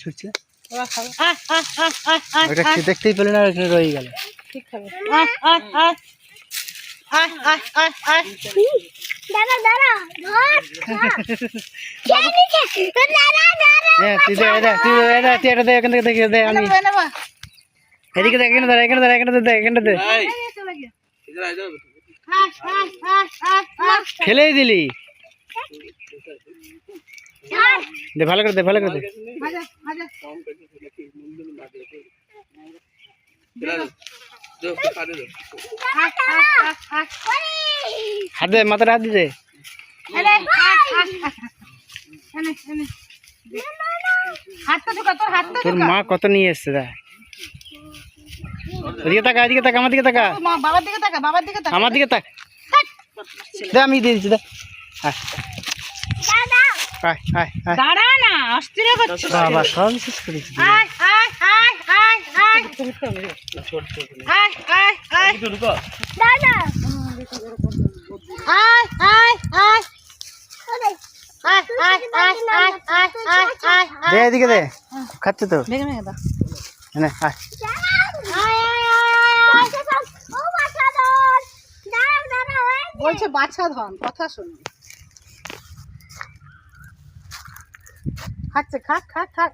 ছুটছে দেখতেই পেলে না, এখানে রয়ে গেল। এদিকে দেখ, এখানে দাঁড়া, এখানে দাঁড়া, এখানে দে, এখানে দে। ফেলেই দিলি, দে ভালো করে দে, ভালো করে দে। হাত দে, মাথাটা হাত দিতে। তোর মা কত নিয়ে এসছে, দেখ। এদিকে তাকা, এদিকে তাকা, আমার দিকে তাকা, বাবার দিকে তাকা, বাবার দিকে তাকা, আমার দিকে তাক। দে, আমি দিয়ে দিচ্ছি, দে। দাঁড়া না, অস্থির করছিস বাবা, সব শেষ করেছি। দে, এদিকে দে, খাচ্ছে তো। বলছে বাছা ধন, কথা শুনি। খাচ্ছে, খা খা খা।